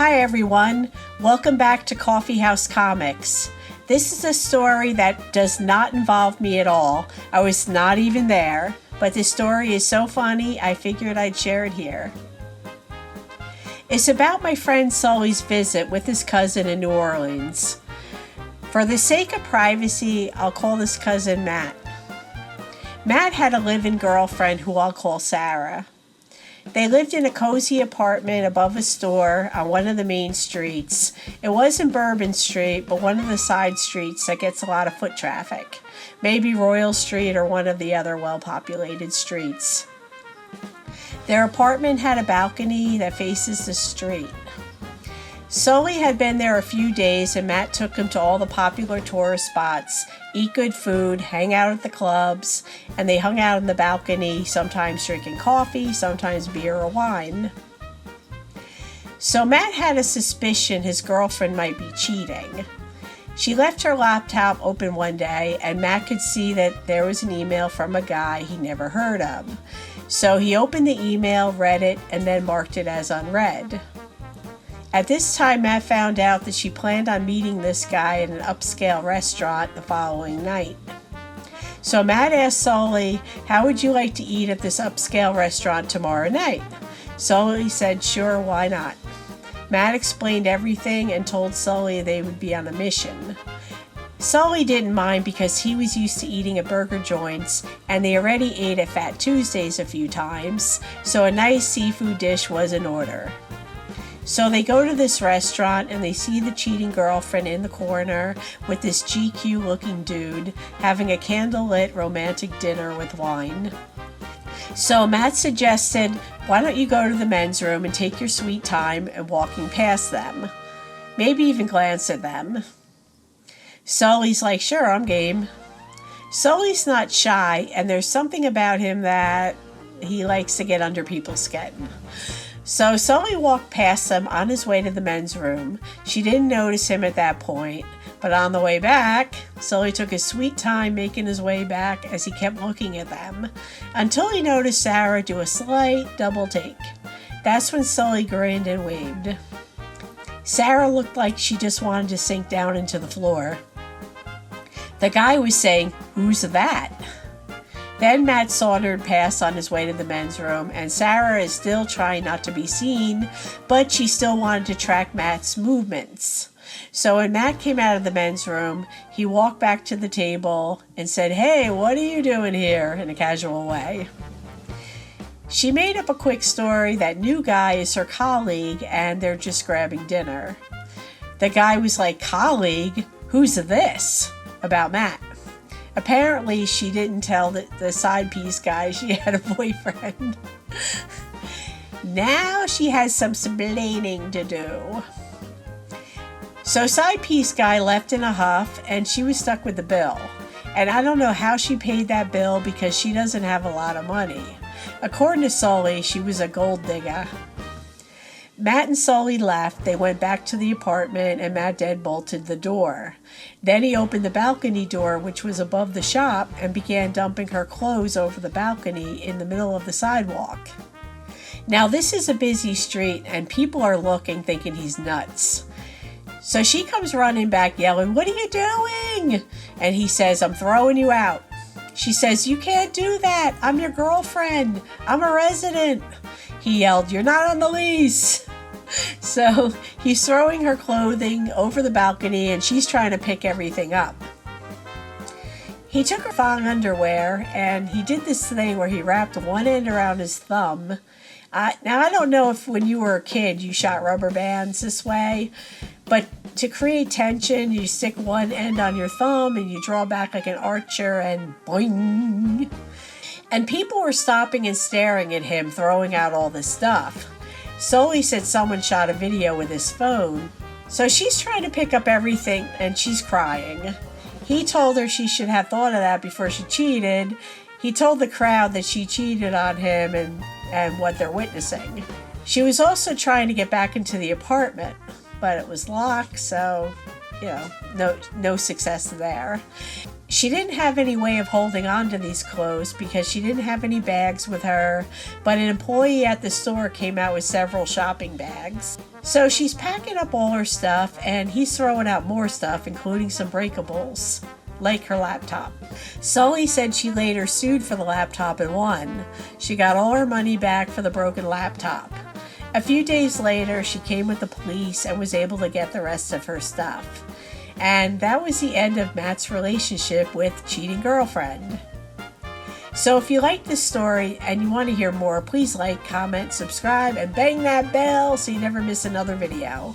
Hi everyone, welcome back to Coffeehouse Comics. This is a story that does not involve me at all. I was not even there, but this story is so funny I figured I'd share it here. It's about my friend Sully's visit with his cousin in New Orleans. For the sake of privacy, I'll call this cousin Matt. Matt had a live-in girlfriend who I'll call Sara. They lived in a cozy apartment above a store on one of the main streets. It wasn't Bourbon Street, but one of the side streets that gets a lot of foot traffic. Maybe Royal Street or one of the other well-populated streets. Their apartment had a balcony that faces the street. Sully had been there a few days and Matt took him to all the popular tourist spots, eat good food, hang out at the clubs, and they hung out on the balcony, sometimes drinking coffee, sometimes beer or wine. So Matt had a suspicion his girlfriend might be cheating. She left her laptop open one day and Matt could see that there was an email from a guy he never heard of. So he opened the email, read it, and then marked it as unread. At this time, Matt found out that she planned on meeting this guy at an upscale restaurant the following night. So Matt asked Sully, "How would you like to eat at this upscale restaurant tomorrow night?" Sully said, "Sure, why not?" Matt explained everything and told Sully they would be on a mission. Sully didn't mind because he was used to eating at burger joints and they already ate at Fat Tuesdays a few times, so a nice seafood dish was in order. So they go to this restaurant and they see the cheating girlfriend in the corner with this GQ looking dude having a candlelit romantic dinner with wine. So Matt suggested, why don't you go to the men's room and take your sweet time and walking past them. Maybe even glance at them. Sully's like, sure, I'm game. Sully's not shy and there's something about him that he likes to get under people's skin. So Sully walked past them on his way to the men's room. She didn't notice him at that point, but on the way back, Sully took his sweet time making his way back as he kept looking at them, until he noticed Sara do a slight double take. That's when Sully grinned and waved. Sara looked like she just wanted to sink down into the floor. The guy was saying, "Who's that?" Then Matt sauntered past on his way to the men's room, and Sara is still trying not to be seen, but she still wanted to track Matt's movements. So when Matt came out of the men's room, he walked back to the table and said, "Hey, what are you doing here?" in a casual way. She made up a quick story that new guy is her colleague and they're just grabbing dinner. The guy was like, "Colleague? Who's this?" about Matt. Apparently, she didn't tell the side piece guy she had a boyfriend. Now she has some splaining to do. So side piece guy left in a huff, and she was stuck with the bill. And I don't know how she paid that bill because she doesn't have a lot of money. According to Sully, she was a gold digger. Matt and Sully left. They went back to the apartment and Matt deadbolted the door. Then he opened the balcony door, which was above the shop, and began dumping her clothes over the balcony in the middle of the sidewalk. Now this is a busy street and people are looking, thinking he's nuts. So she comes running back yelling, "What are you doing?" And he says, "I'm throwing you out." She says, "You can't do that. I'm your girlfriend. I'm a resident." He yelled, "You're not on the lease." So he's throwing her clothing over the balcony and she's trying to pick everything up. He took her thong underwear and he did this thing where he wrapped one end around his thumb. Now I don't know if when you were a kid you shot rubber bands this way, but to create tension you stick one end on your thumb and you draw back like an archer and boing. And people were stopping and staring at him throwing out all this stuff. Sully said someone shot a video with his phone. So she's trying to pick up everything and she's crying. He told her she should have thought of that before she cheated. He told the crowd that she cheated on him and what they're witnessing. She was also trying to get back into the apartment, but it was locked, so, no success there. She didn't have any way of holding on to these clothes because she didn't have any bags with her, but an employee at the store came out with several shopping bags. So she's packing up all her stuff, and he's throwing out more stuff, including some breakables, like her laptop. Sully said she later sued for the laptop and won. She got all her money back for the broken laptop. A few days later, she came with the police and was able to get the rest of her stuff. And that was the end of Matt's relationship with cheating girlfriend. So if you like this story and you want to hear more, please like, comment, subscribe, and bang that bell so you never miss another video.